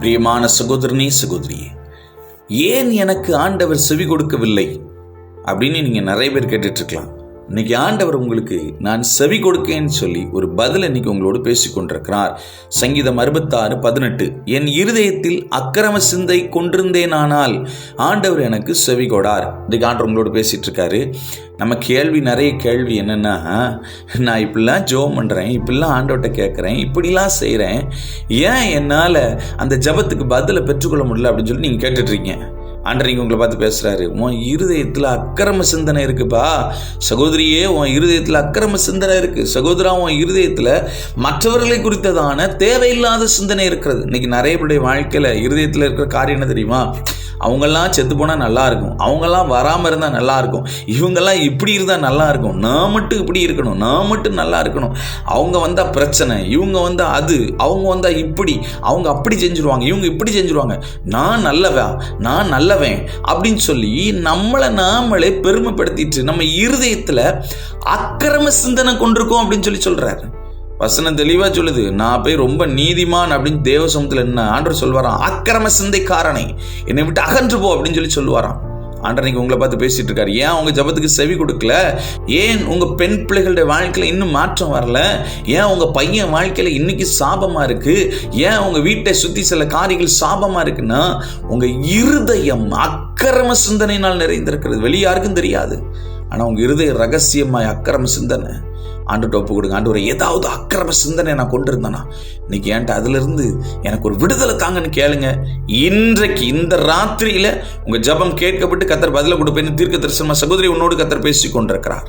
பிரியமான சகோதரனே சகோதரியே, ஏன் எனக்கு ஆண்டவர் செவி கொடுக்கவில்லை அப்படின்னு நீங்க நிறைய பேர் கேட்டுட்டு இருக்கலாம். இன்னைக்கு ஆண்டவர் உங்களுக்கு நான் செவி கொடுக்கேன்னு சொல்லி ஒரு பதில் இன்னைக்கு உங்களோடு பேசிக்கொண்டிருக்கிறார். சங்கீதம் 66:18, என் இருதயத்தில் அக்கிரம சிந்தை கொண்டிருந்தேனானால் ஆண்டவர் எனக்கு செவி கொடார். இன்னைக்கு ஆண்டவர் உங்களோடு பேசிட்டு இருக்காரு. நம்ம நிறைய கேள்வி என்னன்னா, நான் இப்படிலாம் ஜெபம் பண்ணுறேன், இப்படிலாம் ஆண்டவர்கிட்ட கேட்குறேன், இப்படிலாம் செய்கிறேன், ஏன் என்னால் அந்த ஜெபத்துக்கு பதிலை பெற்றுக்கொள்ள முடியல அப்படின்னு சொல்லி நீங்கள் கேட்டுட்ருக்கீங்க. ஆண்டவர் நீங்கள் உங்களை பார்த்து பேசுகிறாரு. உன் இருதயத்தில் அக்கிரம சிந்தனை இருக்குப்பா. சகோதரியே, உன் இருதயத்தில் அக்கிரம சிந்தனை இருக்குது. சகோதரா, உன் இருதயத்தில் மற்றவர்களை குறித்ததான தேவையில்லாத சிந்தனை இருக்கிறது. இன்னைக்கு நிறைய பேருடைய வாழ்க்கையில் இருதயத்தில் இருக்கிற காரியம் என்ன தெரியுமா? அவங்கெல்லாம் செத்து போனால் நல்லா இருக்கும், அவங்கெல்லாம் வராமல் இருந்தால் நல்லா இருக்கும், இவங்கெல்லாம் இப்படி இருந்தால் நல்லா இருக்கும், நான் மட்டும் இப்படி இருக்கணும், நான் மட்டும் நல்லா இருக்கணும், அவங்க வந்தால் பிரச்சனை, இவங்க வந்தால் அது, அவங்க வந்தால் இப்படி, அவங்க அப்படி செஞ்சுருவாங்க, இவங்க இப்படி செஞ்சுருவாங்க, நான் நல்லவன் அப்படின்னு சொல்லி நம்மளை நாமளே பெருமைப்படுத்திட்டு நம்ம இருதயத்தில் அக்கிரம சிந்தனை கொண்டிருக்கோம் அப்படின்னு சொல்லி சொல்றாரு. வசனம் தெளிவா சொல்லுது, நான் போய் ரொம்ப நீதிமான் அப்படின்னு தேவ சமூகத்தில் என்ன ஆண்டவர் சொல்வாராம், அக்கிரம சிந்தைக்காரனை என்னை விட்டு அகன்று போ அப்படின்னு சொல்லி சொல்லுவாராம். ஆண்டவர் நீங்க உங்களை பார்த்து பேசிட்டு இருக்காரு. ஏன் உங்க ஜெபத்துக்கு செவி கொடுக்கல? ஏன் உங்க பெண் பிள்ளைகளுடைய வாழ்க்கையில இன்னும் மாற்றம் வரல? ஏன் உங்க பையன் வாழ்க்கையில இன்னைக்கு சாபமா இருக்கு? ஏன் உங்க வீட்டை சுத்தி சில காரியங்கள் சாபமா இருக்குன்னா உங்க இருதயம் அக்கிரம சிந்தனையினால் நிறைந்திருக்கிறது. வெளியே யாருக்கும் தெரியாது, ஆனா உங்க இருதயம் ரகசியமாய் அக்கிரம சிந்தனை. ஆண்டவர்கிட்ட ஒப்பு கொடுங்க. ஆண்டவரே, ஏதாவது அக்கிரம சிந்தனை நான் கொண்டு இருந்தேனா இன்னைக்கு ஏன்ட்ட அதுல இருந்து எனக்கு ஒரு விடுதலை தாங்கன்னு கேளுங்க. இன்றைக்கு இந்த ராத்திரியில உங்க ஜெபம் கேட்கப்பட்டு கர்த்தர் பதில கொடுப்பேன்னு தீர்க்க தரிசனமா சகோதரி உன்னோடு கர்த்தர் பேசி கொண்டிருக்கிறார்.